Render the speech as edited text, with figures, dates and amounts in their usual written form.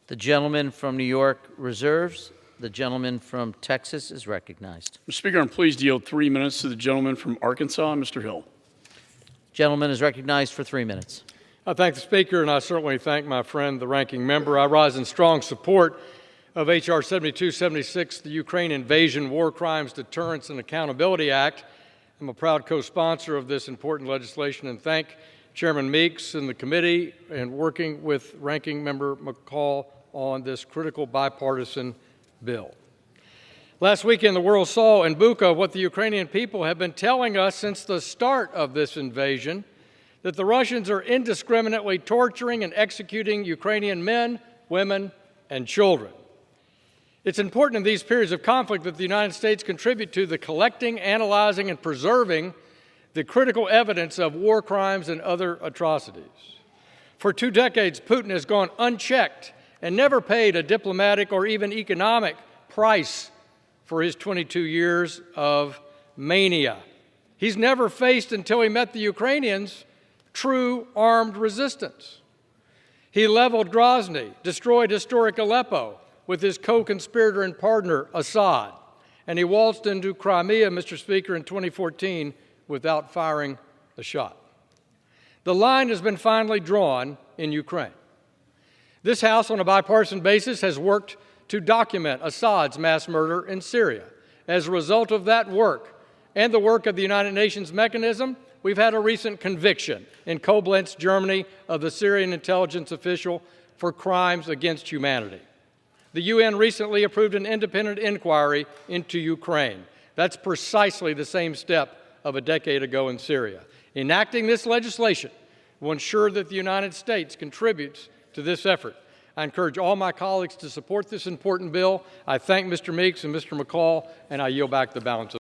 The gentleman from New York reserves. The gentleman from Texas is recognized. Mr. Speaker, I'm pleased to yield 3 minutes to the gentleman from Arkansas, Mr. Hill. Gentleman is recognized for 3 minutes. I thank the Speaker, and I certainly thank my friend, the ranking member. I rise in strong support of H.R. 7276, the Ukraine Invasion, War Crimes, Deterrence, and Accountability Act. I'm a proud co-sponsor of this important legislation and thank Chairman Meeks and the committee and working with Ranking Member McCall on this critical bipartisan bill. Last weekend, the world saw in Bucha what the Ukrainian people have been telling us since the start of this invasion, that the Russians are indiscriminately torturing and executing Ukrainian men, women, and children. It's important in these periods of conflict that the United States contribute to the collecting, analyzing, and preserving the critical evidence of war crimes and other atrocities. For 2 decades, Putin has gone unchecked and never paid a diplomatic or even economic price for his 22 years of mania. He's never faced, until he met the Ukrainians, true armed resistance. He leveled Grozny, destroyed historic Aleppo with his co-conspirator and partner, Assad, and he waltzed into Crimea, Mr. Speaker, in 2014 without firing a shot. The line has been finally drawn in Ukraine. This House, on a bipartisan basis, has worked to document Assad's mass murder in Syria. As a result of that work and the work of the United Nations mechanism, we've had a recent conviction in Koblenz, Germany, of the Syrian intelligence official for crimes against humanity. The UN recently approved an independent inquiry into Ukraine. That's precisely the same step of a decade ago in Syria. Enacting this legislation will ensure that the United States contributes to this effort. I encourage all my colleagues to support this important bill. I thank Mr. Meeks and Mr. McCall, and I yield back the balance of